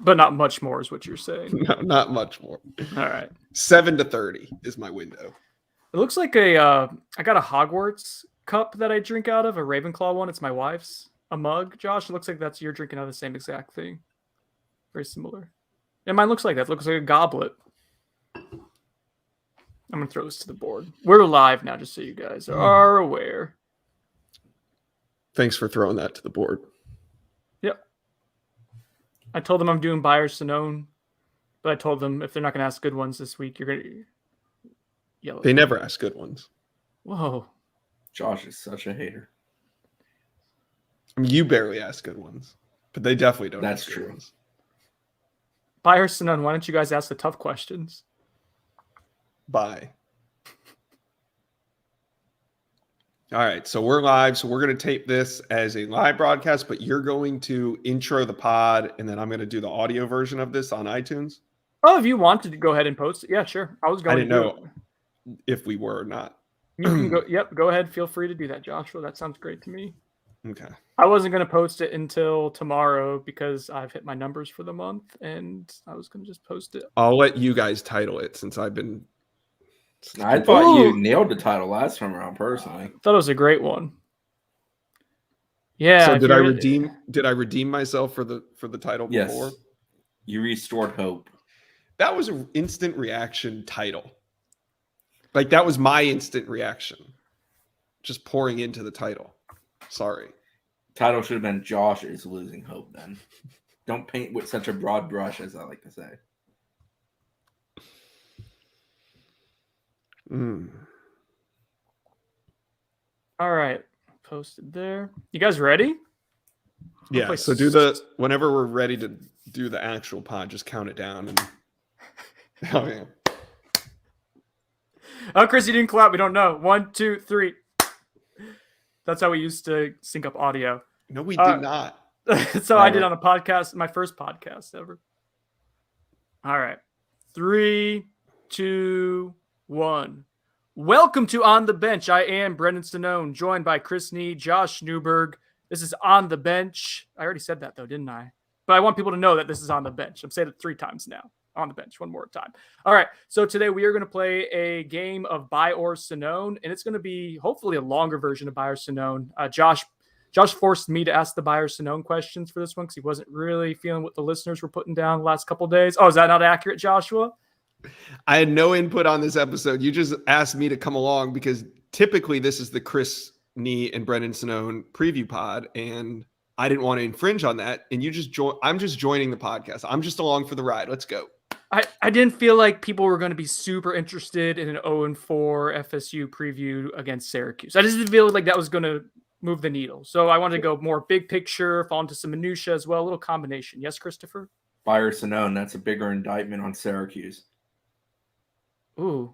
not much more is what you're saying. No, not much more. All right. 7 to 30 is my window. It looks like I got a Hogwarts cup that I drink out of, a Ravenclaw one. It's my wife's. A mug, Josh. It looks like you're drinking out of the same exact thing. Very similar. And mine looks like that. It looks like a goblet. I'm going to throw this to the board. We're live now, just so you guys are aware. Thanks for throwing that to the board. Yep. I told them I'm doing buyer Sonnone, but I told them if they're not going to ask good ones this week, you're going to yell. They never ask good ones. Whoa. Josh is such a hater. I mean, you barely ask good ones, but they definitely don't. That's ask good true. Ones. Buyer Sonnone, why don't you guys ask the tough questions? Bye. All right, so we're live. So we're going to tape this as a live broadcast, but you're going to intro the pod, and then I'm going to do the audio version of this on iTunes. Oh, if you wanted to go ahead and post it, yeah, sure. I didn't know if we were or not. You can go. Yep, go ahead. Feel free to do that, Joshua. That sounds great to me. Okay. I wasn't going to post it until tomorrow because I've hit my numbers for the month, and I was going to just post it. I'll let you guys title it since I've been. I thought you nailed the title last time around, personally. I thought it was a great one. Yeah. So did I redeem? Did I redeem myself for the title before? Yes. You restored hope. That was an instant reaction title. Like that was my instant reaction. Just pouring into the title. Sorry. Title should have been Josh is losing hope then. Don't paint with such a broad brush, as I like to say. All right. Posted there. You guys ready? Yeah. So whenever we're ready to do the actual pod, just count it down. And oh, yeah. Oh, Chris, you didn't clap. We don't know. 1, 2, 3. That's how we used to sync up audio. No, we did not. So I did on a podcast, my first podcast ever. All right. 3, 2, 1. Welcome to On the Bench. I am Brendan Sonnone, joined by Chris Nee, Josh Newberg. This is On the Bench. I already said that, though, didn't I? But I want people to know that this is On the Bench. I'm saying it 3 times now. On the bench, one more time. All right, so today we are going to play a game of Buy or Sonnone, and it's going to be hopefully a longer version of Buy or Sonnone. Josh forced me to ask the Buy or Sonnone questions for this one because he wasn't really feeling what the listeners were putting down the last couple of days. Oh, is that not accurate, Joshua? I had no input on this episode. You just asked me to come along because typically this is the Chris Nee and Brendan Sonnone preview pod, and I didn't want to infringe on that. And you just I'm just joining the podcast. I'm just along for the ride. Let's go. I didn't feel like people were going to be super interested in an 0-4 FSU preview against Syracuse. I just didn't feel like that was going to move the needle. So I wanted to go more big picture, fall into some minutia as well, a little combination. Yes, Christopher? Buy or Sonnone, that's a bigger indictment on Syracuse. Ooh.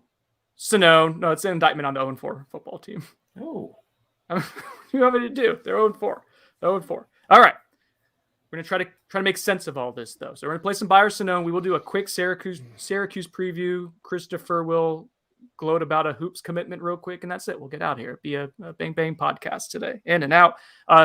Sonnone. No, it's an indictment on the 0-4 football team. Oh. You have to do. They're 0-4. 0-4. All right. We're going to try to make sense of all this, though. So we're going to play some Buy or Sonnone. We will do a quick Syracuse preview. Christopher will gloat about a hoops commitment real quick, and that's it. We'll get out of here. It'll be a bang podcast today. In and out.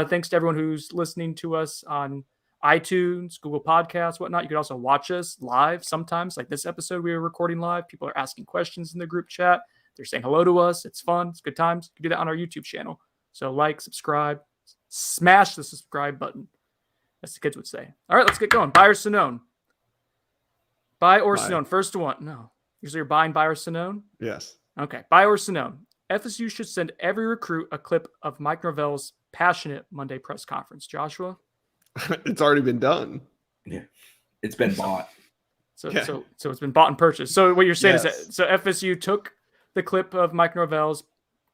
Thanks to everyone who's listening to us on iTunes, Google Podcasts, whatnot. You can also watch us live sometimes, like this episode we were recording live. People are asking questions in the group chat. They're saying hello to us. It's fun. It's good times. You can do that on our YouTube channel. So like, subscribe, smash the subscribe button. As the kids would say. All right, let's get going. Buy or Sonnone? Buy or Sonnone? First one. No. Usually you're buying Buy or Sonnone? Yes. Okay. Buy or Sonnone? FSU should send every recruit a clip of Mike Norvell's passionate Monday press conference. Joshua? It's already been done. Yeah. It's been bought. So it's been bought and purchased. So what you're saying is Yes. that FSU took the clip of Mike Norvell's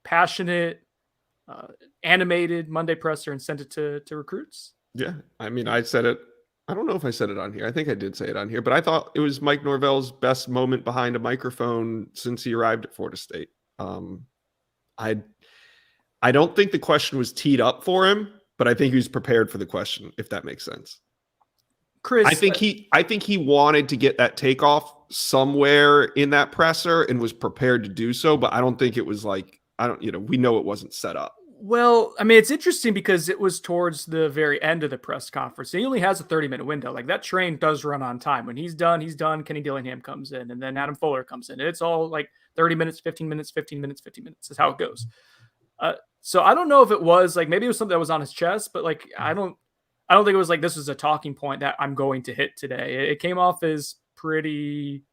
passionate, animated Monday presser and sent it to recruits? Yeah. I mean, I said it. I don't know if I said it on here. I think I did say it on here, but I thought it was Mike Norvell's best moment behind a microphone since he arrived at Florida State. I don't think the question was teed up for him, but I think he was prepared for the question, if that makes sense. Chris, I think he wanted to get that takeoff somewhere in that presser and was prepared to do so, but I don't think it was like, we know it wasn't set up. Well, I mean, it's interesting because it was towards the very end of the press conference. He only has a 30-minute window. Like, that train does run on time. When he's done, he's done. Kenny Dillingham comes in, and then Adam Fuller comes in. It's all like 30 minutes, 15 minutes, 15 minutes, 15 minutes is how it goes. So I don't know if it was like, maybe it was something that was on his chest, but like, I don't think it was like, this was a talking point that I'm going to hit today. It came off as pretty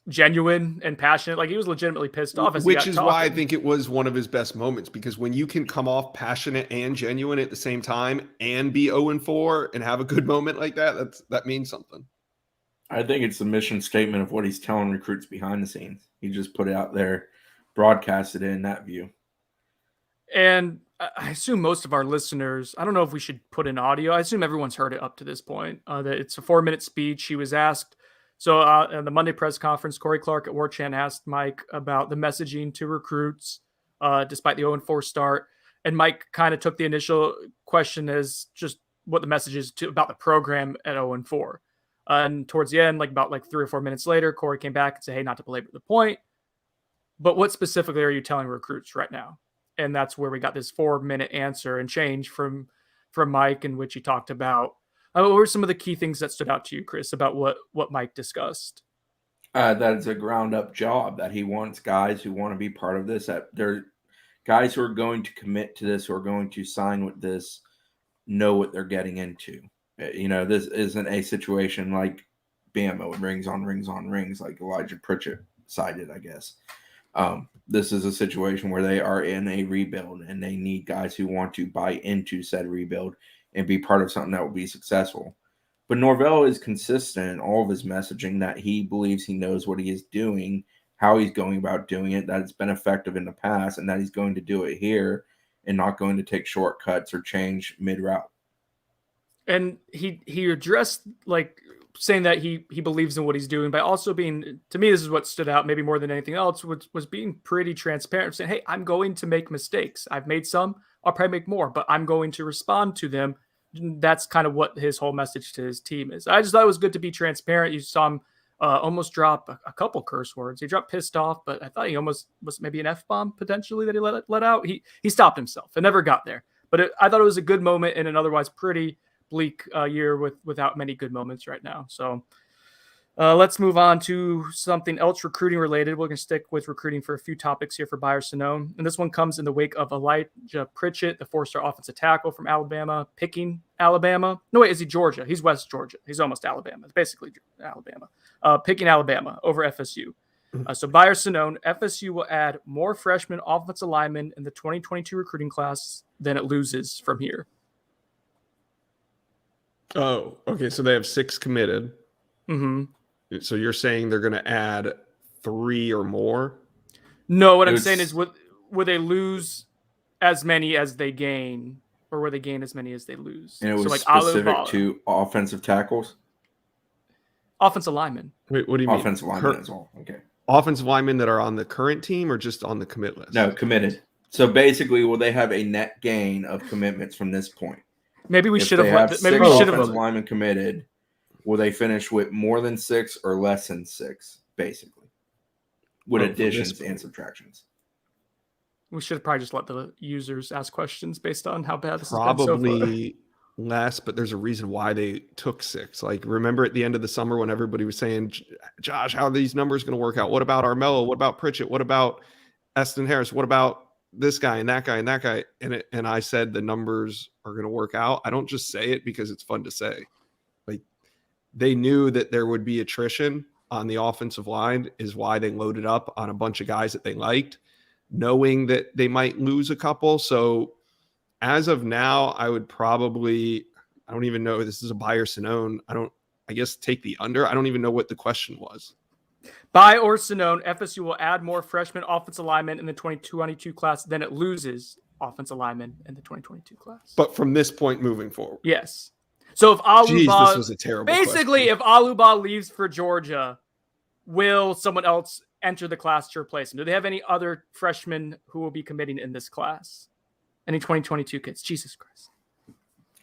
genuine and passionate. Like, he was legitimately pissed off. Which is why I think it was one of his best moments, because when you can come off passionate and genuine at the same time and be 0-4 and have a good moment like that, that means something. I think it's the mission statement of what he's telling recruits behind the scenes. He just put it out there, broadcasted it in that view. And I assume most of our listeners, I don't know if we should put in audio. I assume everyone's heard it up to this point. That it's a 4-minute speech. He was asked, so in the Monday press conference, Corey Clark at Warchant asked Mike about the messaging to recruits despite the 0-4 start. And Mike kind of took the initial question as just what the message is about the program at 0-4. And towards the end, about 3 or 4 minutes later, Corey came back and said, hey, not to belabor the point, but what specifically are you telling recruits right now? And that's where we got this 4-minute answer and change from Mike, in which he talked about what were some of the key things that stood out to you, Chris, about what Mike discussed? That it's a ground up job, that he wants guys who want to be part of this, that they're guys who are going to commit to this, who are going to sign with this, know what they're getting into. This isn't a situation like Bama with rings on rings, like Elijah Pritchett cited, I guess. This is a situation where they are in a rebuild and they need guys who want to buy into said rebuild and be part of something that will be successful. But Norvell is consistent in all of his messaging, that he believes he knows what he is doing, how he's going about doing it, that it's been effective in the past, and that he's going to do it here and not going to take shortcuts or change mid-route. And he addressed, saying that he believes in what he's doing by also being, to me, this is what stood out maybe more than anything else, was being pretty transparent, saying, hey, I'm going to make mistakes. I've made some, I'll probably make more, but I'm going to respond to them. That's kind of what his whole message to his team is. I just thought it was good to be transparent. You saw him almost drop a couple curse words. He dropped pissed off, but I thought he almost was maybe an F-bomb potentially that he let out. He stopped himself and never got there. But I thought it was a good moment in an otherwise pretty bleak year without many good moments right now. So let's move on to something else recruiting related. We're going to stick with recruiting for a few topics here for Sonnone. And this one comes in the wake of Elijah Pritchett, the 4-star offensive tackle from Alabama, picking Alabama. No, wait, is he Georgia? He's West Georgia. He's almost Alabama. It's basically Alabama. Picking Alabama over FSU. So Sonnone, FSU will add more freshman offensive linemen in the 2022 recruiting class than it loses from here. Oh, okay. So they have 6 committed. Mm-hmm. So you're saying they're going to add 3 or more? No, what I'm saying is, would they lose as many as they gain, or will they gain as many as they lose? And it was specific to offensive tackles? Offensive linemen. Wait, what do you mean? Offensive linemen as well. Okay. Offensive linemen that are on the current team or just on the commit list? No, committed. So basically, will they have a net gain of commitments from this point? Maybe we should have. Maybe we should have linemen committed. Will they finish with more than 6 or less than 6, basically, with additions and subtractions? We should have probably just let the users ask questions based on how bad this has been so Probably less, but there's a reason why they took 6. Remember at the end of the summer when everybody was saying, Josh, how are these numbers going to work out? What about Armello? What about Pritchett? What about Eston Harris? What about this guy and that guy and that guy? And I said the numbers are going to work out. I don't just say it because it's fun to say. They knew that there would be attrition on the offensive line, is why they loaded up on a bunch of guys that they liked, knowing that they might lose a couple. So as of now, I would probably, I don't even know, this is a Sonnone. I guess take the under. I don't even know what the question was. By or Sonnone, FSU will add more freshman offensive linemen in the 2022 class than it loses offensive linemen in the 2022 class. But from this point moving forward. Yes. So if Aluba, this was a terrible basically, question. if Aluba leaves for Georgia, will someone else enter the class to replace him? Do they have any other freshmen who will be committing in this class? Any 2022 kids? Jesus Christ.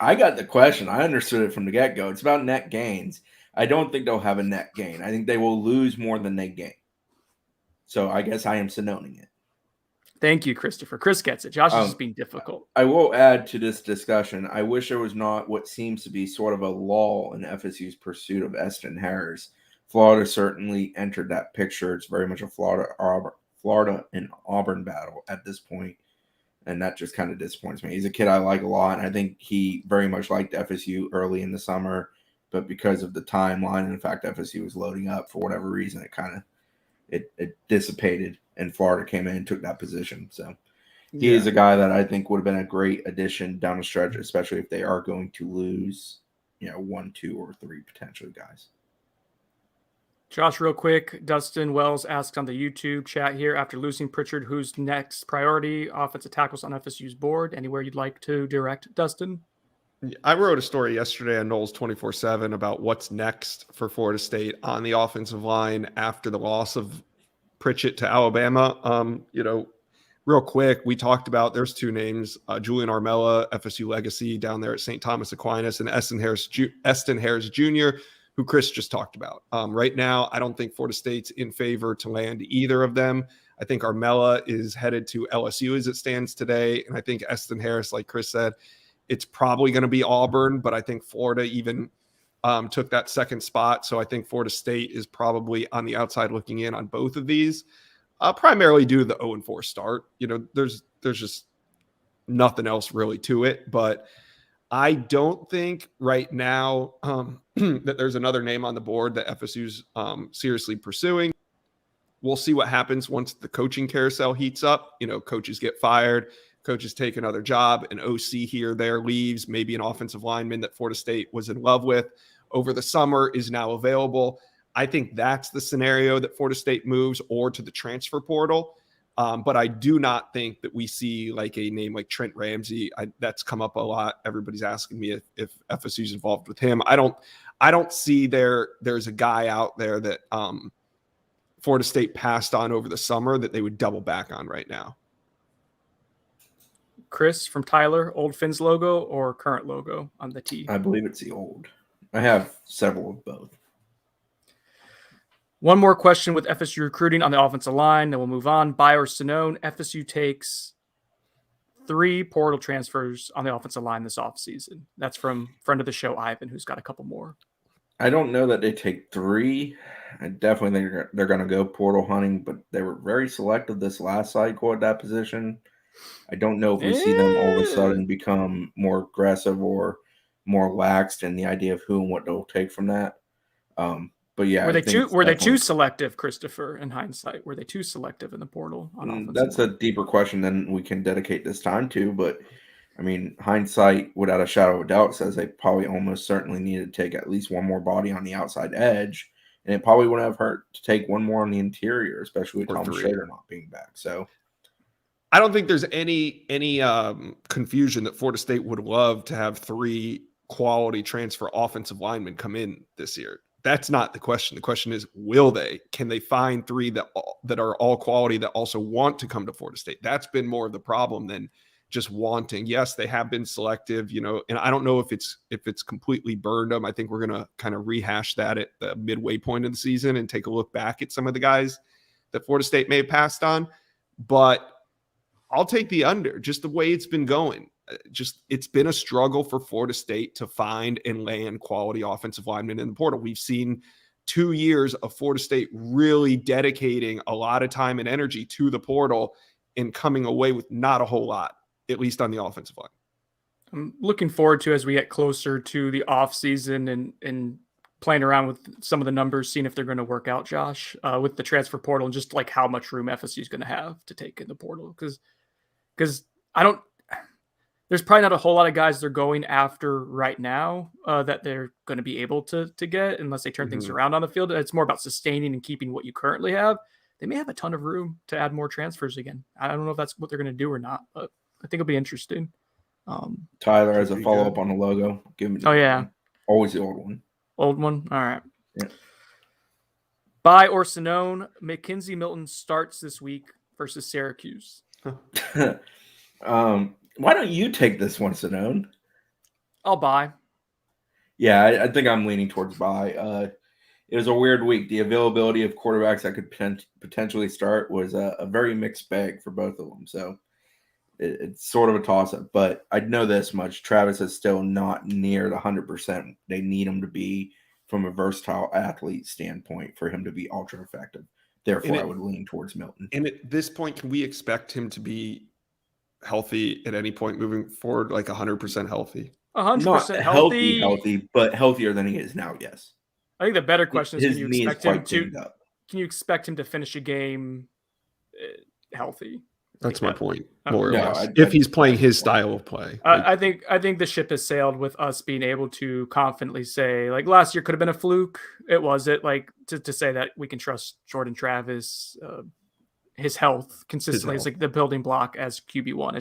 I got the question. I understood it from the get-go. It's about net gains. I don't think they'll have a net gain. I think they will lose more than they gain. So I guess I am Sonnoning it. Thank you, Christopher. Chris gets it. Josh is just being difficult. I will add to this discussion. I wish there was not what seems to be sort of a lull in FSU's pursuit of Eston Harris. Florida certainly entered that picture. It's very much a Florida and Auburn battle at this point, and that just kind of disappoints me. He's a kid I like a lot, and I think he very much liked FSU early in the summer, but because of the timeline and the fact FSU was loading up for whatever reason, it dissipated, and Florida came in and took that position. So he is a guy that I think would have been a great addition down the stretch, especially if they are going to lose, 1, 2, or 3 potentially guys. Josh, real quick, Dustin Wells asks on the YouTube chat here, after losing Pritchard, who's next priority offensive tackles on FSU's board? Anywhere you'd like to direct, Dustin? I wrote a story yesterday on Knowles 24/7 about what's next for Florida State on the offensive line after the loss of Pritchett to Alabama. Real quick, we talked about there's 2 names, Julian Armella, FSU legacy down there at St. Thomas Aquinas, and Eston Harris Jr., who Chris just talked about. Right now, I don't think Florida State's in favor to land either of them. I think Armella is headed to LSU as it stands today, and I think Eston Harris, like Chris said, it's probably going to be Auburn, but I think Florida even took that second spot. So I think Florida State is probably on the outside looking in on both of these, primarily due to the 0-4 start. There's just nothing else really to it. But I don't think right now that there's another name on the board that FSU's seriously pursuing. We'll see what happens once the coaching carousel heats up. Coaches get fired. Coaches take another job, an OC here, there leaves, maybe an offensive lineman that Florida State was in love with over the summer is now available. I think that's the scenario that Florida State moves, or to the transfer portal. But I do not think that we see like a name like Trent Ramsey. That's come up a lot. Everybody's asking me if FSU's involved with him. I don't see there's a guy out there that Florida State passed on over the summer that they would double back on right now. Chris from Tyler, old Fins logo or current logo on the tee? I believe it's the old. I have several of both. One more question with FSU recruiting on the offensive line, then we'll move on. Buy or Sonnone, FSU takes 3 portal transfers on the offensive line this offseason. That's from friend of the show, Ivan, who's got a couple more. I don't know that they take 3. I definitely think they're going to go portal hunting, but they were very selective this last cycle at that position. I don't know if we see them all of a sudden become more aggressive or more laxed in the idea of who and what they'll take from that. But yeah, were they too selective, Christopher? In hindsight, were they too selective in the portal? That's a deeper question than we can dedicate this time to. But I mean, hindsight, without a shadow of a doubt, says they probably almost certainly needed to take at least one more body on the outside edge, and it probably wouldn't have hurt to take one more on the interior, especially with Thomas Schrader not being back. So I don't think there's any confusion that Florida State would love to have 3 quality transfer offensive linemen come in this year. That's not the question. The question is, will they? Can they find 3 that are all quality that also want to come to Florida State? That's been more of the problem than just wanting. Yes, they have been selective, and I don't know if it's completely burned them. I think we're going to kind of rehash that at the midway point of the season and take a look back at some of the guys that Florida State may have passed on. But I'll take the under, just the way it's been going. It's been a struggle for Florida State to find and land quality offensive linemen in the portal. We've seen 2 years of Florida State really dedicating a lot of time and energy to the portal and coming away with not a whole lot, at least on the offensive line. I'm looking forward to, as we get closer to the offseason and playing around with some of the numbers, seeing if they're going to work out, Josh, with the transfer portal, and just like how much room FSU is going to have to take in the portal. Because there's probably not a whole lot of guys they're going after right now that they're going to be able to get unless they turn things around on the field. It's more about sustaining and keeping what you currently have. They may have a ton of room to add more transfers again. I don't know if that's what they're going to do or not, but I think it'll be interesting. Tyler has a follow-up on the logo. Give me always the old one. Old one? All right. Yeah. Buy or Sonnone, Mackenzie Milton starts this week versus Syracuse. Why don't you take this one, Sonnone? I'll buy. Yeah, I think I'm leaning towards buy. it was a weird week. The availability of quarterbacks that could potentially start was a very mixed bag for both of them. So it's sort of a toss-up. But I know this much. Travis is still not near the 100% they need him to be from a versatile athlete standpoint for him to be ultra effective. Therefore, I would lean towards Milton. And at this point, can we expect him to be healthy at any point moving forward, like 100% healthy? 100% healthy, but healthier than he is now, yes. I think the better question is, His knee is quite banged up. Can you expect him to finish a game healthy? That's my point, Okay. more or less. If he's playing his style of play. I think the ship has sailed with us being able to confidently say, like, last year could have been a fluke. It wasn't. Like, to say that we can trust Jordan Travis, his health consistently is like the building block as QB1.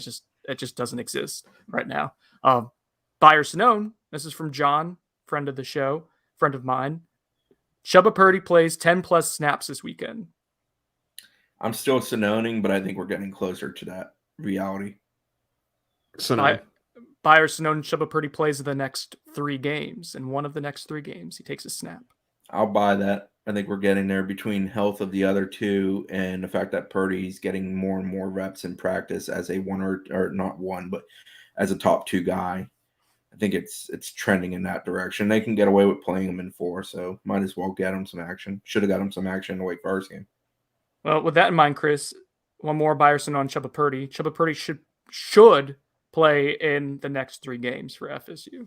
It just doesn't exist right now. Buyer Sonnone, this is from John, friend of the show, friend of mine. Chubba Purdy plays 10 plus snaps this weekend. I'm still Sonnoning, but I think we're getting closer to that reality. Sonnone. Buyer Sonnone, Chubba Purdy plays the next 3 games. In one of the next 3 games, he takes a snap. I'll buy that. I think we're getting there between health of the other two and the fact that Purdy's getting more and more reps in practice as a one or not one, but as a top 2 guy. I think it's trending in that direction. They can get away with playing him in 4, so might as well get him some action. Should have got him some action in the Wake Forest game. Well, with that in mind, Chris, one more buyer Sonnone, Chubba Purdy. Chubba Purdy should play in the next 3 games for FSU.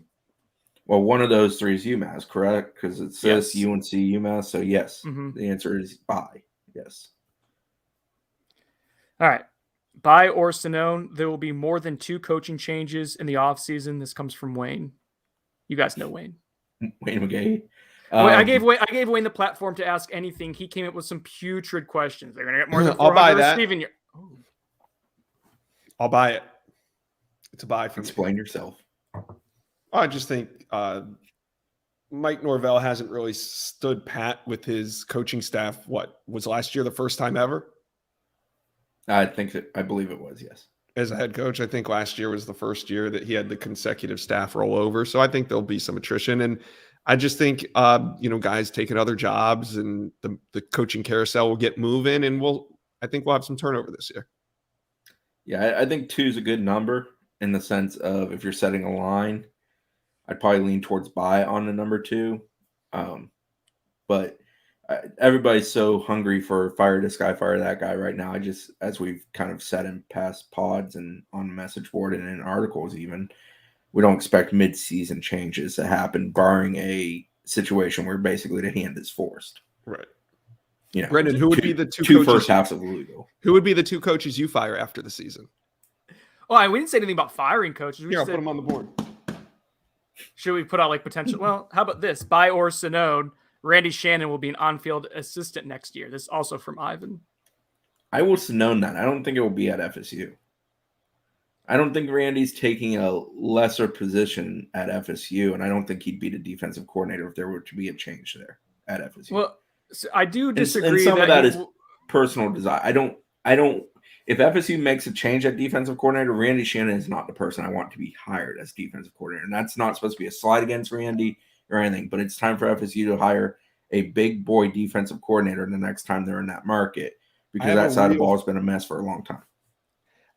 Well, one of those 3 is UMass, correct? Because it says Yes. UNC UMass. So yes, Mm-hmm. The answer is buy. Yes. All right. Buy or Sonnone, there will be more than 2 coaching changes in the offseason. This comes from Wayne. You guys know Wayne. Wayne McGahee. I gave Wayne the platform to ask anything. He came up with some putrid questions. They're going to get more than 400 I'll buy that. receiving. I'll buy it. It's a buy for me. Explain yourself. I just think Mike Norvell hasn't really stood pat with his coaching staff. What was last year the first time ever? I believe it was, yes. As a head coach, I think last year was the first year that he had the consecutive staff roll over. So I think there'll be some attrition. And I just think, guys taking other jobs and the coaching carousel will get moving, and I think we'll have some turnover this year. Yeah, I think 2 is a good number in the sense of if you're setting a line, I'd probably lean towards buy on the number 2. But everybody's so hungry for fire this guy, fire that guy right now. As we've kind of said in past pods and on the message board and in articles even, we don't expect mid-season changes to happen, barring a situation where basically the hand is forced. Right. You know, Brendan, who would be the 2 two coaches? first halves of Louisville? Who would be the 2 coaches you fire after the season? Oh, we didn't say anything about firing coaches. I'll put them on the board. Should we put out like potential? Well, how about this? Buy or Sonnone, Randy Shannon will be an on-field assistant next year. This is also from Ivan. I will Sonnone that. I don't think it will be at FSU. I don't think Randy's taking a lesser position at FSU, and I don't think he'd be the defensive coordinator if there were to be a change there at FSU. Well, so I do disagree. And some of that is personal desire. I don't. If FSU makes a change at defensive coordinator, Randy Shannon is not the person I want to be hired as defensive coordinator, and that's not supposed to be a slide against Randy or anything. But it's time for FSU to hire a big boy defensive coordinator the next time they're in that market, because that side of the ball has been a mess for a long time.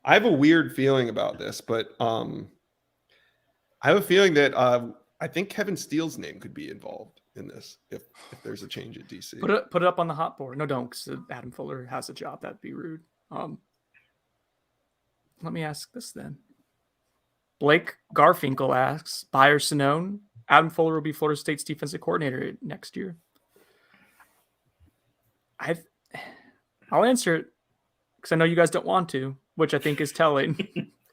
I have a weird feeling about this, but I have a feeling that I think Kevin Steele's name could be involved in this if there's a change at DC. Put it up on the hot board. No, don't, because Adam Fuller has a job. That'd be rude. Let me ask this then. Blake Garfinkel asks, Buyer Sonnone, Adam Fuller will be Florida State's defensive coordinator next year. I'll answer it because I know you guys don't want to, which I think is telling.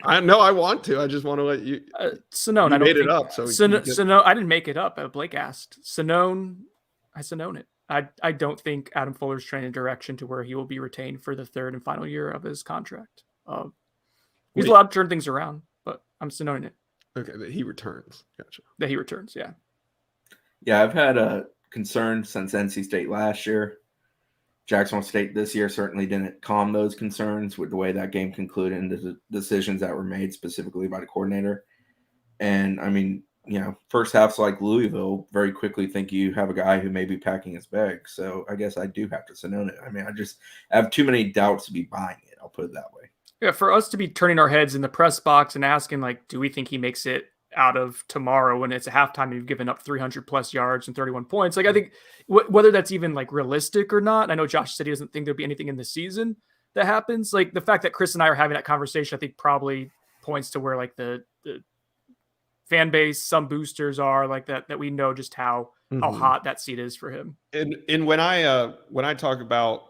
I know I want to. I just want to let you. Sonnone, I made it up. So Sonnone, I didn't make it up. Blake asked. Sonnone, I Sonnone it. I don't think Adam Fuller's training direction to where he will be retained for the 3rd and final year of his contract. He's allowed to turn things around, but I'm Sonnoning it. Okay, that he returns. Gotcha. That he returns, yeah. Yeah, I've had a concern since NC State last year. Jacksonville State this year certainly didn't calm those concerns with the way that game concluded and the decisions that were made specifically by the coordinator. And, I mean, first half's like Louisville, very quickly think you have a guy who may be packing his bag. So I guess I do have to Sonnone it. I mean, I have too many doubts to be buying it. I'll put it that way. Yeah, for us to be turning our heads in the press box and asking, like, do we think he makes it out of tomorrow when it's a halftime and you've given up 300 plus yards and 31 points? Like, I think whether that's even like realistic or not, I know Josh said he doesn't think there'll be anything in the season that happens. Like, the fact that Chris and I are having that conversation, I think probably points to where like the fan base, some boosters are like that we know just how hot that seat is for him. And when I talk about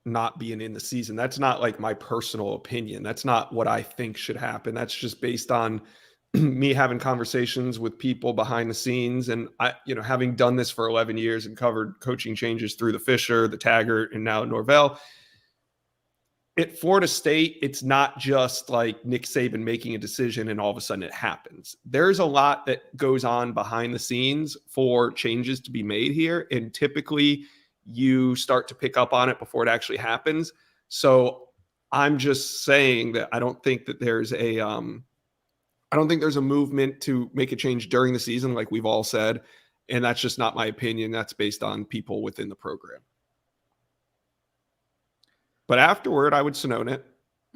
not being in the season, that's not like my personal opinion. That's not what I think should happen. That's just based on me having conversations with people behind the scenes. And having done this for 11 years and covered coaching changes through the Fisher, the Taggart, and now Norvell. At Florida State, it's not just like Nick Saban making a decision and all of a sudden it happens. There's a lot that goes on behind the scenes for changes to be made here. And typically you start to pick up on it before it actually happens. So I'm just saying that I don't think there's a movement to make a change during the season, like we've all said. And that's just not my opinion. That's based on people within the program. But afterward, I would Sonnone it.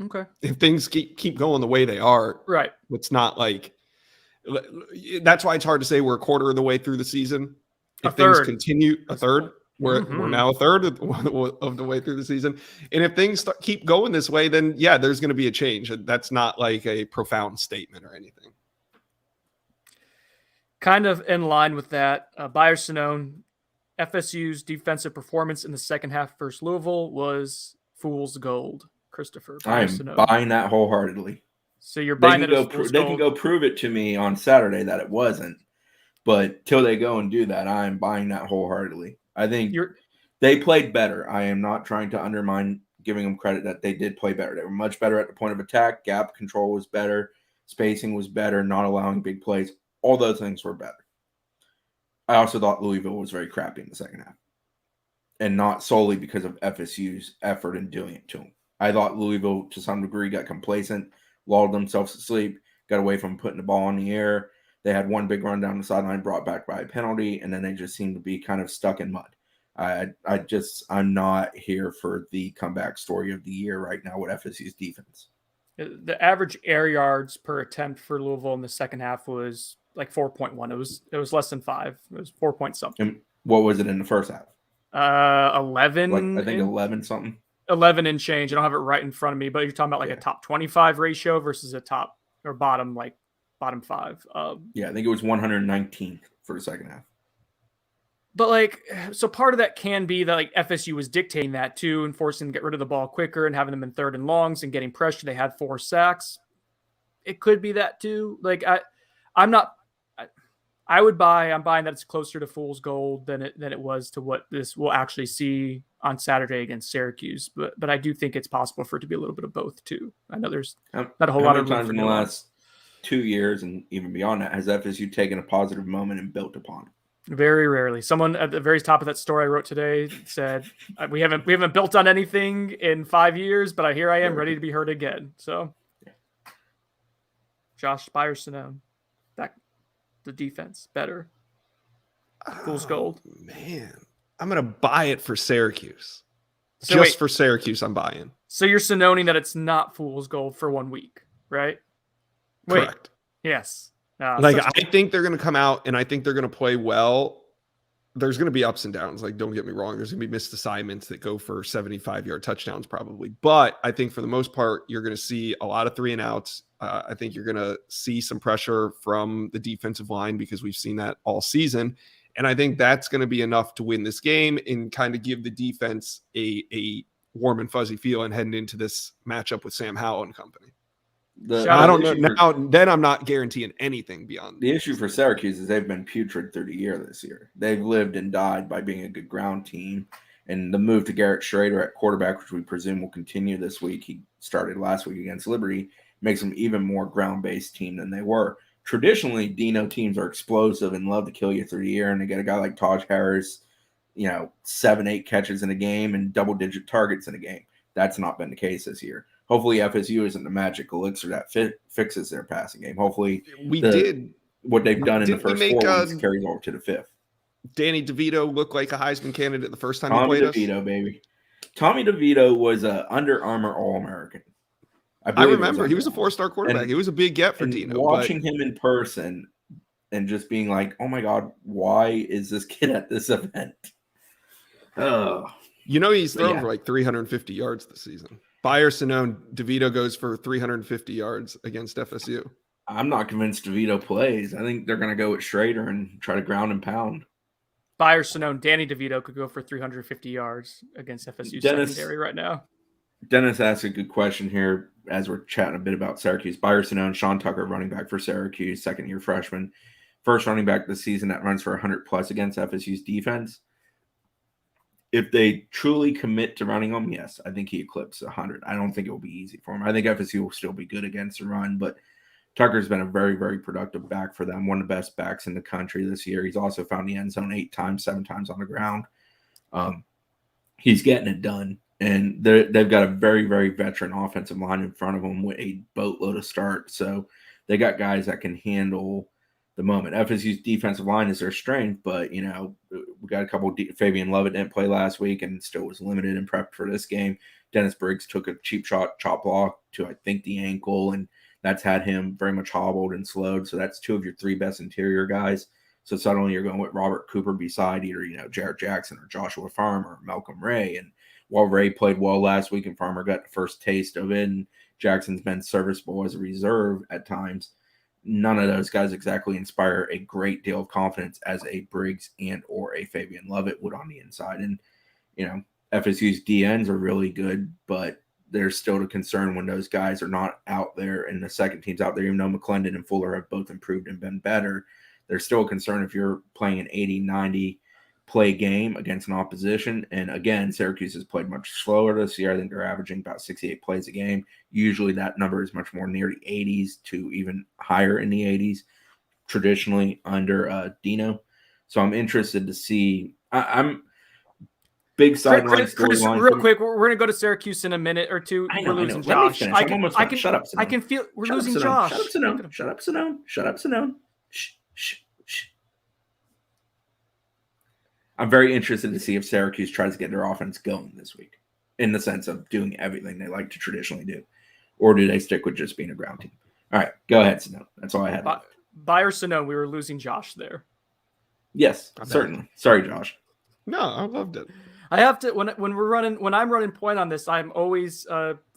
Okay. If things keep going the way they are, right? It's not like that's why it's hard to say we're a quarter of the way through the season. If things continue, a third. We're now a third of the way through the season. And if things keep going this way, then yeah, there's going to be a change. That's not like a profound statement or anything. Kind of in line with that, Sonnone, FSU's defensive performance in the second half versus Louisville was fool's gold. Christopher, I'm buying that wholeheartedly. So you're buying that. They can go prove it to me on Saturday that it wasn't, but till they go and do that, I'm buying that wholeheartedly. I think they played better. I am not trying to undermine giving them credit that they did play better. They were much better at the point of attack. Gap control was better. Spacing was better. Not allowing big plays. All those things were better. I also thought Louisville was very crappy in the second half. And not solely because of FSU's effort in doing it to them. I thought Louisville, to some degree, got complacent, lulled themselves to sleep, got away from putting the ball in the air. They had one big run down the sideline brought back by a penalty, and then they just seemed to be kind of stuck in mud. I'm not here for the comeback story of the year right now with FSU's defense. The average air yards per attempt for Louisville in the second half was like 4.1. It was less than 5. It was 4 point something. And what was it in the first half? 11. I think 11 something. 11 and change. I don't have it right in front of me, but you're talking about like a top 25 ratio versus a top or bottom 5. Yeah, I think it was 119th for the second half. But so part of that can be that FSU was dictating that too and forcing them to get rid of the ball quicker and having them in third and longs and getting pressure. They had 4 sacks. It could be that too. I'm buying that it's closer to fool's gold than it was to what this we'll actually see on Saturday against Syracuse. But I do think it's possible for it to be a little bit of both too. I know there's not a whole lot of times in the last 2 years and even beyond that has FSU taken a positive moment and built upon it. Very rarely. Someone at the very top of that story I wrote today said, "We haven't built on anything in 5 years, but here I am ready to be heard again." So, Josh Sonnone, the defense better. Fool's gold. Man, I'm gonna buy it for Syracuse. So for Syracuse, I'm buying. So you're Sonnoning that it's not fool's gold for 1 week, right? Correct. Yes. I think they're going to come out and I think they're going to play well. There's going to be ups and downs. Don't get me wrong. There's going to be missed assignments that go for 75-yard touchdowns probably. But I think for the most part, you're going to see a lot of 3 and outs. I think you're going to see some pressure from the defensive line because we've seen that all season. And I think that's going to be enough to win this game and kind of give the defense a warm and fuzzy feeling heading into this matchup with Sam Howell and company. I don't know now. Then I'm not guaranteeing anything beyond. The issue for Syracuse is they've been putrid through the year this year. They've lived and died by being a good ground team. And the move to Garrett Schrader at quarterback, which we presume will continue this week, he started last week against Liberty, makes them even more ground-based team than they were. Traditionally, Dino teams are explosive and love to kill you through the air, and they get a guy like Taj Harris, 7-8 catches in a game and double-digit targets in a game. That's not been the case this year. Hopefully FSU isn't the magic elixir that fixes their passing game. Hopefully we did what they've done in the Didn't we first make, 4 weeks carries over to the 5th. Danny DeVito look like a Heisman candidate the first time he Tommy played us? DeVito, baby. Tommy DeVito was a Under Armour All-American. I remember he was a 4-star quarterback. And- he was a big get for And Dino. watching him in person and just being like, oh my God, why is this kid at this event? Oh, You know, he's thrown yeah. for like 350 yards this season. Bayer Sonnone, DeVito goes for 350 yards against FSU. I'm not convinced DeVito plays. I think they're going to go with Schrader and try to ground and pound. Bayer Sonnone, Danny DeVito could go for 350 yards against FSU secondary right now. Dennis asked a good question here as we're chatting a bit about Syracuse. Bayer Sonnone, Sean Tucker, running back for Syracuse, second-year freshman. First running back this season that runs for 100-plus against FSU's defense. If they truly commit to running him, yes, I think he eclipses 100. I don't think it will be easy for him. I think FSU will still be good against the run, but Tucker's been a very, very productive back for them, one of the best backs in the country this year. He's also found the end zone 8 times, 7 times on the ground. He's getting it done, and they've got a very, very veteran offensive line in front of them with a boatload of start. So they got guys that can handle the moment. FSU's defensive line is their strength, but, you know, we got a couple. Fabian Lovett didn't play last week and still was limited and prepped for this game. Dennis Briggs took a cheap shot, chop block to, I think, the ankle, and that's had him very much hobbled and slowed. So that's 2 of your 3 best interior guys. So suddenly you're going with Robert Cooper beside either, you know, Jarrett Jackson or Joshua Farmer or Malcolm Ray. And while Ray played well last week and Farmer got the first taste of it, and Jackson's been serviceable as a reserve at times, none of those guys exactly inspire a great deal of confidence as a Briggs and or a Fabian Lovett would on the inside. And, you know, FSU's DNs are really good, but there's still a concern when those guys are not out there and the second team's out there, even though McClendon and Fuller have both improved and been better. There's still a concern if you're playing an 80, 90 play game against an opposition. And again, Syracuse has played much slower this year. I think they're averaging about 68 plays a game. Usually that number is much more near the 80s to even higher in the 80s, traditionally under Dino. So I'm interested to see. I'm big sideline storyline. Real quick, we're going to go to Syracuse in a minute or two. We're losing Josh. I can shut up. I can feel we're losing Josh. Shut up, Sonnone. Shut up, Sonnone. Shut up, Sonnone. Shh, shh, shh. I'm very interested to see if Syracuse tries to get their offense going this week in the sense of doing everything they like to traditionally do. Or do they stick with just being a ground team? All right, go ahead, Sonnone. That's all I had. Bayer Sonnone, we were losing Josh there. Yes, certainly. Sorry, Josh. No, I loved it. I have to when I'm running point on this, I'm always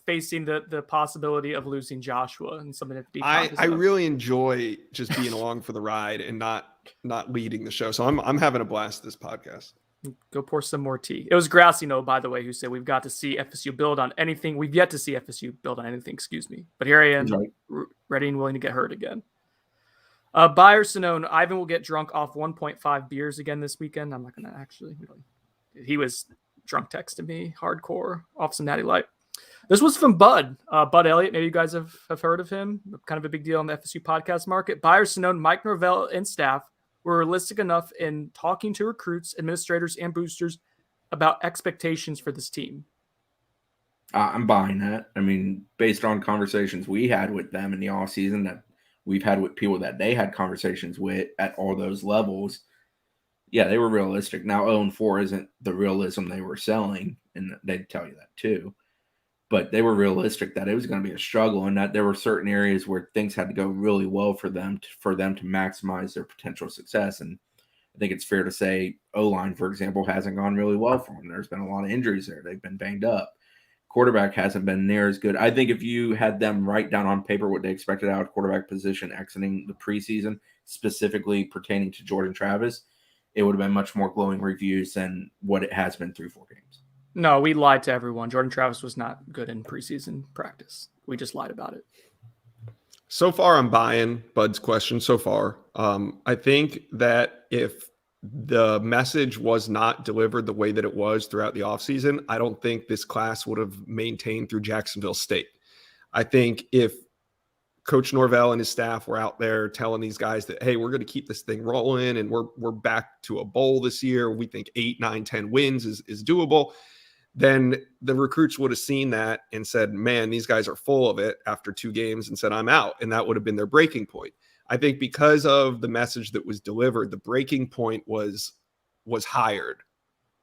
facing the possibility of losing Joshua and something to be. I really enjoy just being along for the ride and not leading the show. So I'm having a blast this podcast. Go pour some more tea. It was Grassino, by the way, who said we've got to see FSU build on anything. We've yet to see FSU build on anything. Excuse me, but here I am, ready and willing to get hurt again. Bayer Sonnone, Ivan will get drunk off 1.5 beers again this weekend. I'm not going to actually. He was drunk texting me hardcore off some Natty Light. This was from Bud Elliott. Maybe you guys have heard of him. Kind of a big deal on the FSU podcast market. Bayer Sonnone, Mike Norvell, and staff were realistic enough in talking to recruits, administrators, and boosters about expectations for this team. I'm buying that. I mean, based on conversations we had with them in the offseason that we've had with people that they had conversations with at all those levels, yeah, they were realistic. Now, 0-4 isn't the realism they were selling, and they'd tell you that too. But they were realistic that it was going to be a struggle and that there were certain areas where things had to go really well for them to maximize their potential success. And I think it's fair to say O-line, for example, hasn't gone really well for them. There's been a lot of injuries there. They've been banged up. Quarterback hasn't been near as good. I think if you had them write down on paper what they expected out of quarterback position exiting the preseason, specifically pertaining to Jordan Travis, it would have been much more glowing reviews than what it has been through 4 games. No, we lied to everyone. Jordan Travis was not good in preseason practice. We just lied about it. So far, I'm buying Bud's question so far. I think that if the message was not delivered the way that it was throughout the offseason, I don't think this class would have maintained through Jacksonville State. I think if Coach Norvell and his staff were out there telling these guys that, hey, we're going to keep this thing rolling and we're back to a bowl this year, we think 8, 9, 10 wins is doable, then the recruits would have seen that and said, man, these guys are full of it after 2 games and said, I'm out. And that would have been their breaking point. I think because of the message that was delivered, the breaking point was hired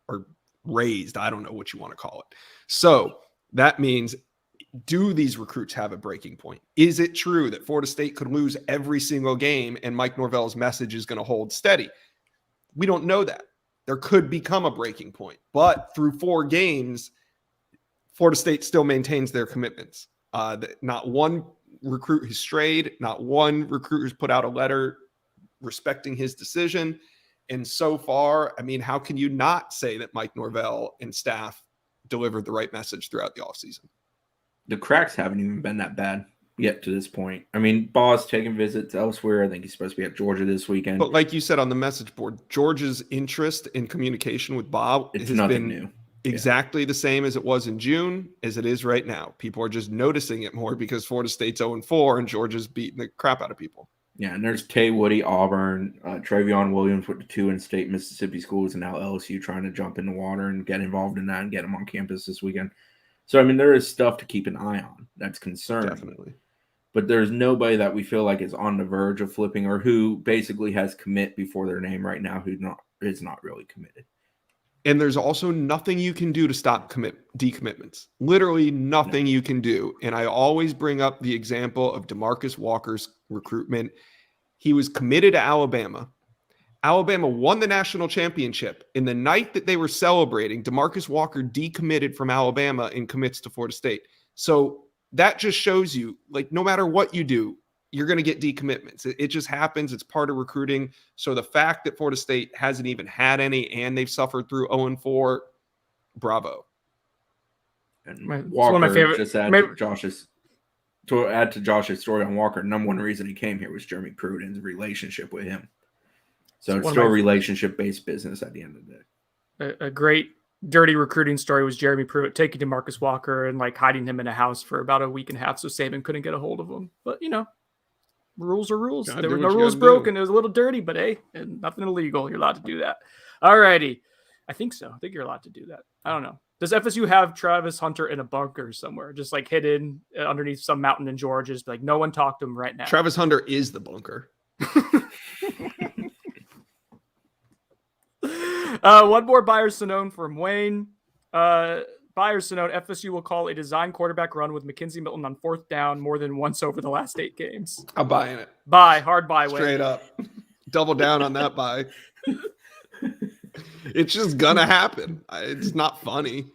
or raised. I don't know what you want to call it. So that means, do these recruits have a breaking point? Is it true that Florida State could lose every single game and Mike Norvell's message is going to hold steady? We don't know that. There could become a breaking point, but through 4 games, Florida State still maintains their commitments. Not one recruit has strayed, not one recruit has put out a letter respecting his decision. And so far, I mean, how can you not say that Mike Norvell and staff delivered the right message throughout the offseason? The cracks haven't even been that bad yet to this point. I mean, Ball's taking visits elsewhere. I think he's supposed to be at Georgia this weekend. But like you said on the message board, Georgia's interest in communication with Bob It's has nothing been new. exactly the same as it was in June as it is right now. People are just noticing it more because Florida State's 0-4 and Georgia's beating the crap out of people. Yeah, and there's Tay Woody, Auburn, Travion Williams with the 2 in-state Mississippi schools, and now LSU trying to jump in the water and get involved in that and get them on campus this weekend. So, I mean, there is stuff to keep an eye on. That's concerning. Definitely. But there's nobody that we feel like is on the verge of flipping or who basically has commit before their name right now who is not really committed. And there's also nothing you can do to stop decommitments. Literally nothing you can do. And I always bring up the example of DeMarcus Walker's recruitment. He was committed to Alabama. Alabama won the national championship. In the night that they were celebrating, DeMarcus Walker decommitted from Alabama and commits to Florida State. So that just shows you, like, no matter what you do, you're going to get decommitments. It just happens. It's part of recruiting. So the fact that Florida State hasn't even had any and they've suffered through 0-4, bravo. And one of my favorite. Just to add to Josh's story on Walker, number one reason he came here was Jeremy Pruden's relationship with him. So it's still a relationship-based business at the end of the day. A great dirty recruiting story was Jeremy Pruitt taking DeMarcus Walker and like hiding him in a house for about a week and a half so Saban couldn't get a hold of him. But, you know, rules are rules. There were no rules broken. It was a little dirty, but hey, and nothing illegal. You're allowed to do that. All righty. I think so. I think you're allowed to do that. I don't know. Does FSU have Travis Hunter in a bunker somewhere, just like hidden underneath some mountain in Georgia? Just like no one talk to him right now. Travis Hunter is the bunker. One more Sonnone from Wayne. Sonnone, FSU will call a design quarterback run with McKenzie Milton on 4th down more than once over the last 8 games. I'm buying it. Hard buy. Straight up. Double down on that buy. It's just gonna happen. It's not funny.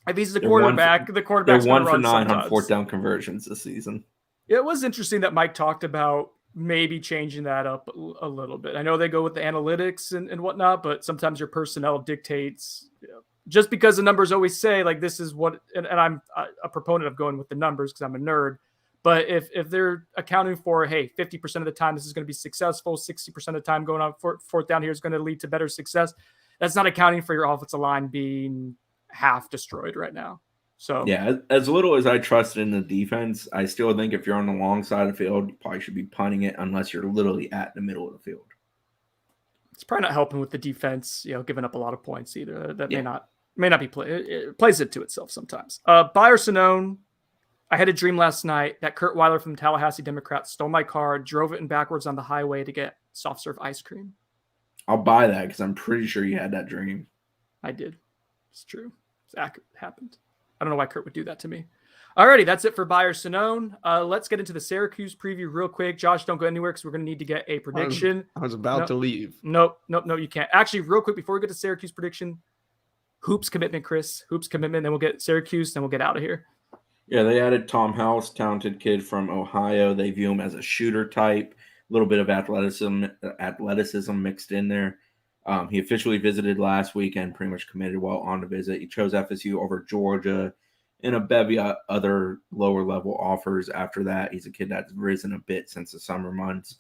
If he's the quarterback, the quarterback's they're 1 for 9 sometimes. on 4th down conversions this season. It was interesting that Mike talked about maybe changing that up a little bit. I know they go with the analytics and whatnot, but sometimes your personnel dictates, you know, just because the numbers always say like this is what, and I'm a proponent of going with the numbers because I'm a nerd. But if they're accounting for, hey, 50% of the time this is going to be successful, 60% of the time going on 4th down here is going to lead to better success, that's not accounting for your offensive line being half destroyed right now. So yeah, as little as I trusted in the defense, I still think if you're on the long side of the field, you probably should be punting it unless you're literally at the middle of the field. It's probably not helping with the defense, you know, giving up a lot of points either. That may not be it plays it to itself sometimes. Sonnone, I had a dream last night that Kurt Weiler from Tallahassee Democrats stole my car, drove it in backwards on the highway to get soft serve ice cream. I'll buy that because I'm pretty sure you had that dream. I did. It's true. It's accurate. It happened. I don't know why Kurt would do that to me. Alrighty, that's it for Sonnone. Let's get into the Syracuse preview real quick. Josh, don't go anywhere because we're going to need to get a prediction. I was about to leave. Nope, you can't. Actually, real quick, before we get to Syracuse prediction, hoops commitment, Chris. Hoops commitment, then we'll get Syracuse, then we'll get out of here. Yeah, they added Tom House, talented kid from Ohio. They view him as a shooter type, a little bit of athleticism mixed in there. He officially visited last weekend, pretty much committed while on the visit. He chose FSU over Georgia and a bevy of other lower level offers after that. He's a kid that's risen a bit since the summer months.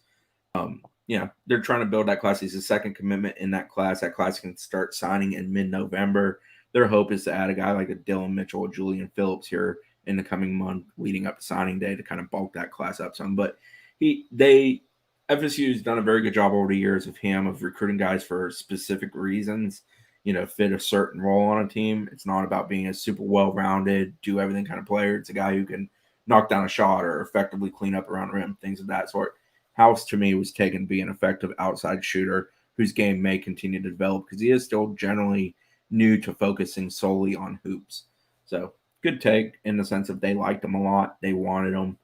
They're trying to build that class. He's the second commitment in that class. That class can start signing in mid-November. Their hope is to add a guy like a Dylan Mitchell or Julian Phillips here in the coming month leading up to signing day to kind of bulk that class up some. But FSU's done a very good job over the years of recruiting guys for specific reasons, fit a certain role on a team. It's not about being a super well-rounded, do everything kind of player. It's a guy who can knock down a shot or effectively clean up around the rim, things of that sort. House, to me, was taken to be an effective outside shooter whose game may continue to develop because he is still generally new to focusing solely on hoops. So good take in the sense of they liked him a lot. They wanted him.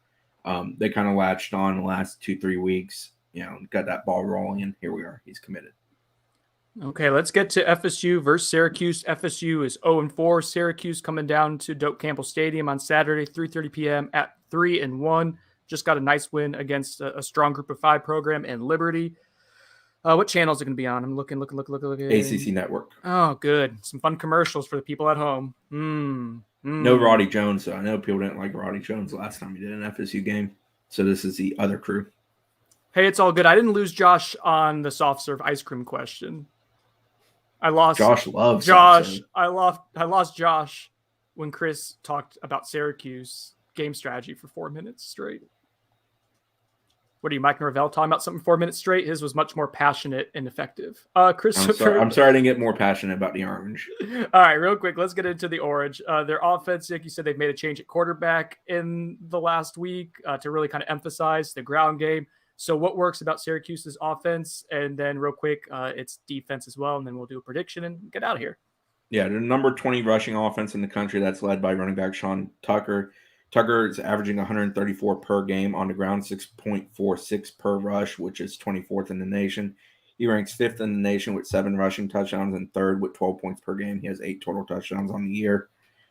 They kind of latched on the last 2-3 weeks, got that ball rolling, and here we are. He's committed. Okay, let's get to FSU versus Syracuse. FSU is 0-4. Syracuse coming down to Doak Campbell Stadium on Saturday, 3:30 p.m. at 3-1. Just got a nice win against a strong Group of 5 program and Liberty. What channel is it going to be on? I'm looking. ACC Network. Oh, good. Some fun commercials for the people at home. No Roddy Jones, so I know people didn't like Roddy Jones last time he did an FSU game. So this is the other crew. Hey, it's all good. I didn't lose Josh on the soft serve ice cream question. I lost Josh loves Josh. I lost Josh when Chris talked about Syracuse game strategy for 4 minutes straight. What are you, Mike Norvell, talking about something 4 minutes straight? His was much more passionate and effective. Christopher, I'm sorry I didn't get more passionate about the Orange. All right, real quick, let's get into the Orange. Their offense, like you said, they've made a change at quarterback in the last week to really kind of emphasize the ground game. So what works about Syracuse's offense? And then real quick, it's defense as well. And then we'll do a prediction and get out of here. Yeah, the number 20 rushing offense in the country. That's led by running back Sean Tucker. Tucker is averaging 134 per game on the ground, 6.46 per rush, which is 24th in the nation. He ranks 5th in the nation with 7 rushing touchdowns and 3rd with 12 points per game. He has 8 total touchdowns on the year.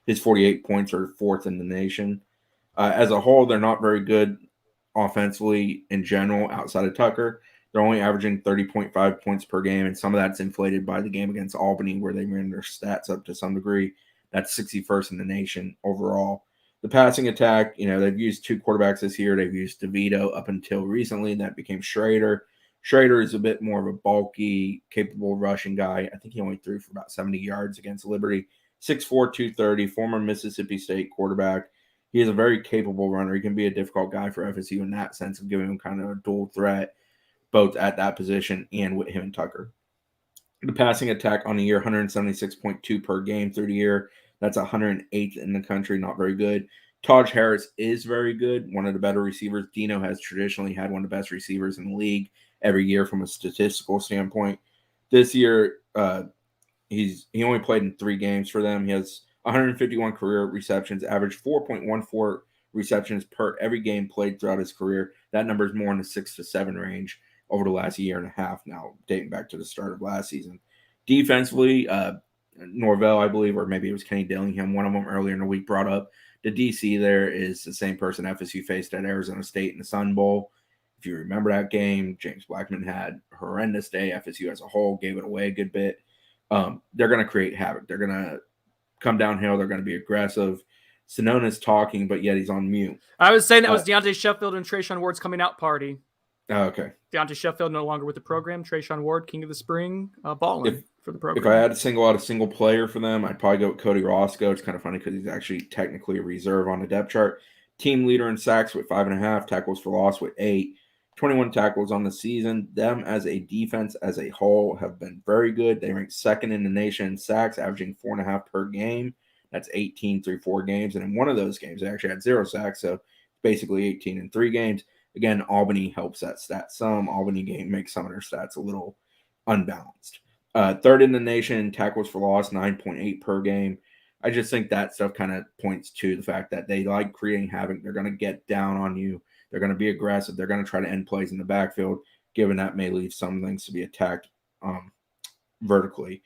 His 48 points are 4th in the nation. As a whole, they're not very good offensively in general outside of Tucker. They're only averaging 30.5 points per game, and some of that's inflated by the game against Albany where they ran their stats up to some degree. That's 61st in the nation overall. The passing attack, they've used 2 quarterbacks this year. They've used DeVito up until recently, and that became Schrader. Schrader is a bit more of a bulky, capable rushing guy. I think he only threw for about 70 yards against Liberty. 6'4", 230, former Mississippi State quarterback. He is a very capable runner. He can be a difficult guy for FSU in that sense of giving him kind of a dual threat, both at that position and with him and Tucker. The passing attack on the year, 176.2 per game through the year. That's 108th in the country, not very good. Taj Harris is very good, one of the better receivers. Dino has traditionally had one of the best receivers in the league every year from a statistical standpoint. This year, he only played in 3 games for them. He has 151 career receptions, averaged 4.14 receptions per every game played throughout his career. That number is more in the 6 to 7 range over the last year and a half now, dating back to the start of last season. Defensively, Norvell, I believe, or maybe it was Kenny Dillingham, one of them earlier in the week brought up the DC there is the same person FSU faced at Arizona State in the Sun Bowl. If you remember that game, James Blackman had a horrendous day. FSU as a whole gave it away a good bit. They're going to create havoc. They're going to come downhill. They're going to be aggressive. Sonnone is talking, but yet he's on mute. I was saying that was Deontay Sheffield and Trayshawn Ward's coming out party. Oh, okay. Deontay Sheffield no longer with the program. Trayshawn Ward, king of the spring, balling for the program. If I had to single out a single player for them, I'd probably go with Cody Roscoe. It's kind of funny because he's actually technically a reserve on the depth chart. Team leader in sacks with 5.5, tackles for loss with 8, 21 tackles on the season. Them as a defense as a whole have been very good. They rank 2nd in the nation in sacks, averaging 4.5 per game. That's 18 through 4 games. And in one of those games, they actually had 0 sacks, so basically 18 in 3 games. Again, Albany helps that stat some. Albany game makes some of their stats a little unbalanced. 3rd in the nation in tackles for loss, 9.8 per game. I just think that stuff kind of points to the fact that they like creating havoc. They're going to get down on you. They're going to be aggressive. They're going to try to end plays in the backfield, given that may leave some things to be attacked vertically.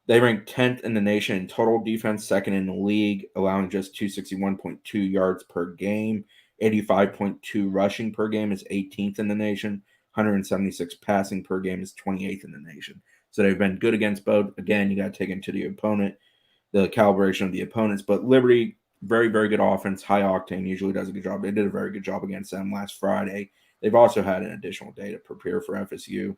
They rank 10th in the nation in total defense, 2nd in the league, allowing just 261.2 yards per game. 85.2 rushing per game is 18th in the nation. 176 passing per game is 28th in the nation. So they've been good against both. Again, you got to take into the opponent, the calibration of the opponents. But Liberty, very, very good offense, high octane, usually does a good job. They did a very good job against them last Friday. They've also had an additional day to prepare for FSU.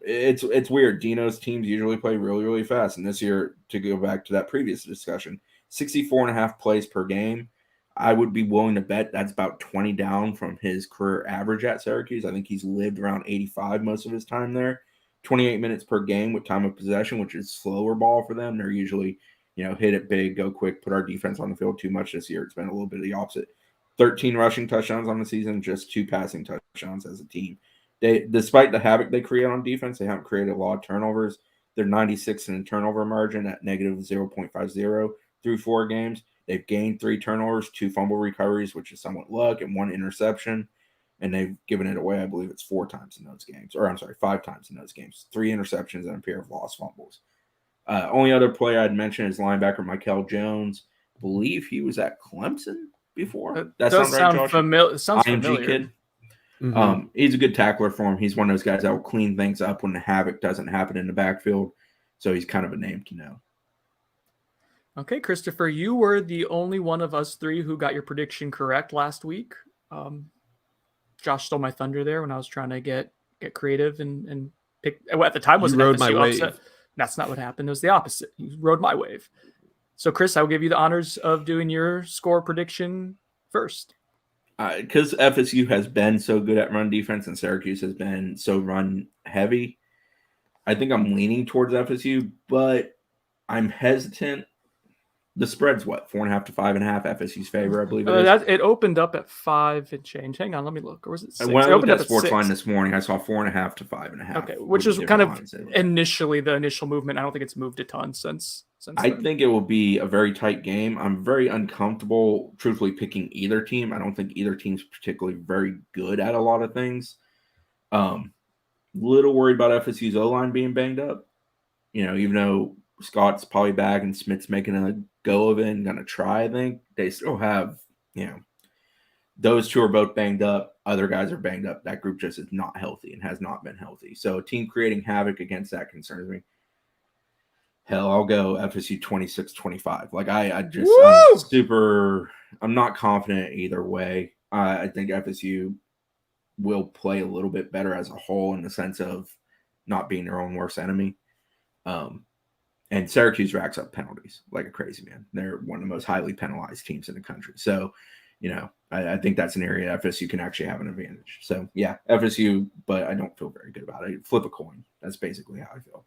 It's weird. Dino's teams usually play really, really fast. And this year, to go back to that previous discussion, 64.5 plays per game. I would be willing to bet that's about 20 down from his career average at Syracuse. I think he's lived around 85 most of his time there. 28 minutes per game with time of possession, which is slower ball for them. They're usually, hit it big, go quick, put our defense on the field too much this year. It's been a little bit of the opposite. 13 rushing touchdowns on the season, just 2 passing touchdowns as a team. Despite the havoc they create on defense, they haven't created a lot of turnovers. They're 96 in turnover margin at negative 0.50 through 4 games. They've gained 3 turnovers, 2 fumble recoveries, which is somewhat luck, and 1 interception. And they've given it away, I believe it's 4 times in those games. Or I'm sorry, 5 times in those games. 3 interceptions and a pair of lost fumbles. Only other player I'd mention is linebacker Michael Jones. I believe he was at Clemson before. That sounds right, Josh? Sounds familiar. Kid. Mm-hmm. He's a good tackler for him. He's one of those guys that will clean things up when the havoc doesn't happen in the backfield. So he's kind of a name to know. Okay, Christopher, you were the only one of us 3 who got your prediction correct last week. Josh stole my thunder there when I was trying to get creative and pick. Well, at the time was you rode my wave. Upset. That's not what happened. It was the opposite. You rode my wave. So, Chris, I will give you the honors of doing your score prediction first. Because FSU has been so good at run defense and Syracuse has been so run heavy, I think I'm leaning towards FSU, but I'm hesitant. The spread's what, 4.5 to 5.5 FSU's favor, I believe it is. It opened up at 5 and change. Hang on, let me look. Or was it 6? When I looked at Sportsline Sportsline this morning, I saw 4.5 to 5.5. Okay, which is kind of initially the initial movement. I don't think it's moved a ton since I then. think it will be a very tight game. I'm very uncomfortable, truthfully, picking either team. I don't think either team's particularly very good at a lot of things. Little worried about FSU's O-line being banged up. Even though Scott's probably back and Smith's making a go of it and going to try, I think they still have, those 2 are both banged up. Other guys are banged up. That group just is not healthy and has not been healthy. So a team creating havoc against that concerns me. Hell, I'll go FSU 26-25. Like I'm not confident either way. I think FSU will play a little bit better as a whole in the sense of not being their own worst enemy. And Syracuse racks up penalties like a crazy man. They're one of the most highly penalized teams in the country. So, I think that's an area FSU can actually have an advantage. So, yeah, FSU, but I don't feel very good about it. Flip a coin. That's basically how I feel.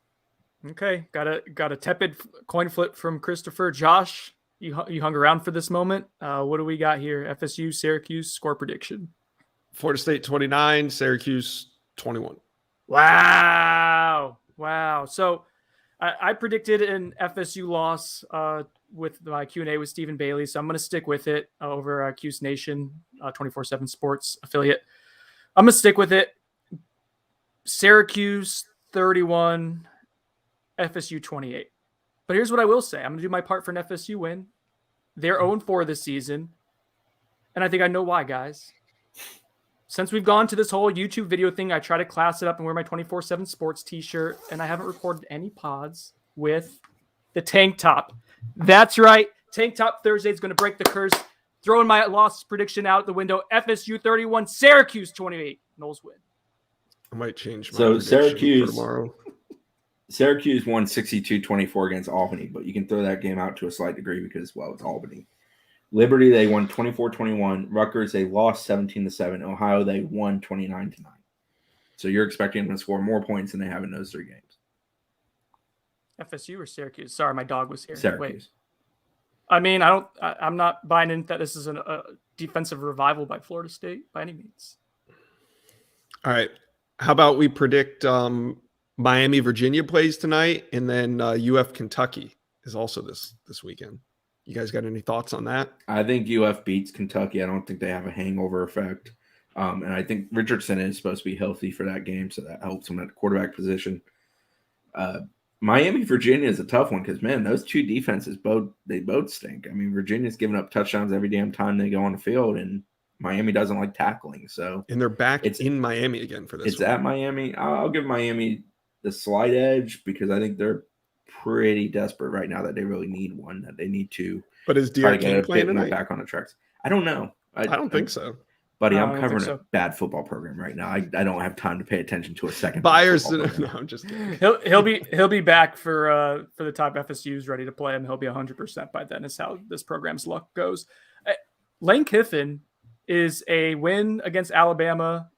Okay, got a tepid coin flip from Christopher. Josh, you hung around for this moment. What do we got here? FSU, Syracuse, score prediction. Florida State 29, Syracuse 21. Wow. So I predicted an FSU loss with my Q&A with Stephen Bailey, so I'm going to stick with it over Cuse Nation, 24/7 Sports affiliate. I'm going to stick with it. Syracuse 31, FSU 28. But here's what I will say. I'm going to do my part for an FSU win. They're 0-4 this season, and I think I know why, guys. Since we've gone to this whole YouTube video thing, I try to class it up and wear my 24/7 Sports t-shirt, and I haven't recorded any pods with the tank top. That's right. Tank top Thursday is going to break the curse. Throwing my loss prediction out the window. FSU 31, Syracuse 28. Knowles win. I might change my so Syracuse for tomorrow. Syracuse won 62-24 against Albany, but you can throw that game out to a slight degree because, well, it's Albany. Liberty, they won 24-21. Rutgers, they lost 17-7. Ohio, they won 29-9. So you're expecting them to score more points than they have in those 3 games. FSU or Syracuse? Sorry, my dog was here. Syracuse. Wait. I mean, I'm not buying in that this is a defensive revival by Florida State by any means. All right. How about we predict Miami, Virginia plays tonight, and then UF Kentucky is also this weekend. You guys got any thoughts on that? I think UF beats Kentucky. I don't think they have a hangover effect. And I think Richardson is supposed to be healthy for that game, so that helps him at the quarterback position. Miami, Virginia is a tough one because, man, those 2 defenses, both stink. I mean, Virginia's giving up touchdowns every damn time they go on the field, and Miami doesn't like tackling. So, and they're back in Miami again for this. It's at Miami. I'll give Miami the slight edge because I think they're pretty desperate right now that they really need one, that they need to. But is try to King get playing tonight? Back on the tracks? I don't know. I don't think so. Buddy, I'm covering a bad football program right now. I don't have time to pay attention to a second. Buyers, no, I'm just kidding. He'll be back for the time FSU's ready to play him. He'll be 100% by then. Is how this program's luck goes. Lane Kiffin is a win against Alabama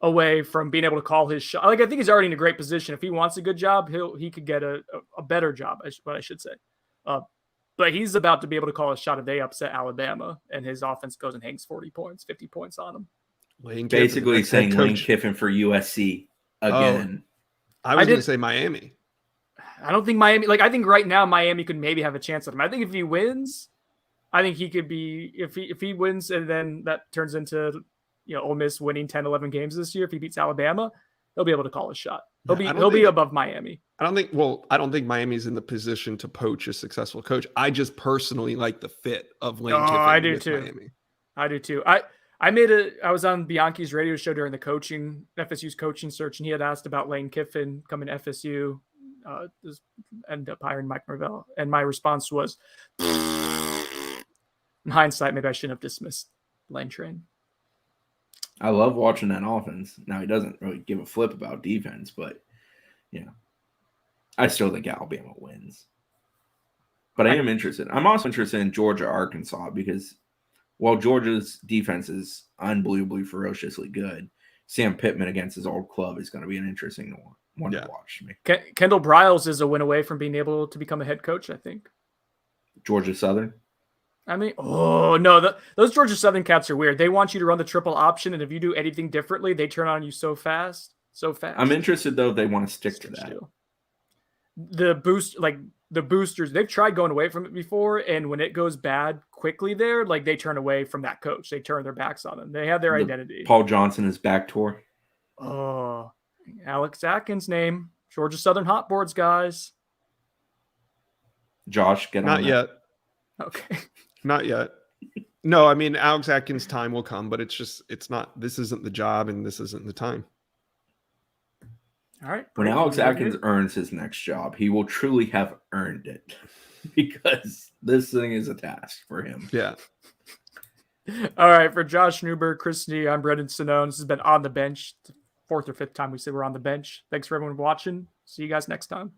away from being able to call his shot. Like, I think he's already in a great position. If he wants a good job, he could get a better job. What I should say. But he's about to be able to call a shot if they upset Alabama and his offense goes and hangs 40 points, 50 points on them. Lane Kiffin, Basically head saying Lane coach. Kiffin for USC again. I was I going did- to say Miami. I don't think Miami, I think right now Miami could maybe have a chance at him. I think if he wins, I think he could be, if he wins and then that turns into, Ole Miss winning 10, 11 games this year, if he beats Alabama, he'll be able to call a shot. He'll be above Miami. I don't think Miami's in the position to poach a successful coach. I just personally like the fit of Lane Kiffin I do with too. Miami. I do too. I was on Bianchi's radio show during the FSU's coaching search, and he had asked about Lane Kiffin coming to FSU, end up hiring Mike Norvell. And my response was, in hindsight, maybe I shouldn't have dismissed Lane Train. I love watching that offense. Now, he doesn't really give a flip about defense, but, I still think Alabama wins. But I am interested. I'm also interested in Georgia, Arkansas, because while Georgia's defense is unbelievably ferociously good, Sam Pittman against his old club is going to be an interesting one to watch to me. Kendall Briles is a win away from being able to become a head coach, I think. Georgia Southern? I mean, no, those Georgia Southern cats are weird. They want you to run the triple option, and if you do anything differently, they turn on you so fast. I'm interested, though, if they want to stick to that. Still. The boosters, they've tried going away from it before, and when it goes bad quickly there, they turn away from that coach. They turn their backs on him. They have their identity. Paul Johnson is back tour. Oh, Alex Atkins' name. Georgia Southern Hot Boards, guys. Josh, get on Not that. yet. Okay. Not yet. No, I mean, Alex Atkins' time will come, but it's not, this isn't the job and this isn't the time. All right. When Alex Atkins earns his next job, he will truly have earned it because this thing is a task for him. Yeah. All right. For Josh Newberg, Christy, I'm Brendan Sonnone. This has been On the Bench. The 4th or 5th time we said we're on the bench. Thanks for everyone watching. See you guys next time.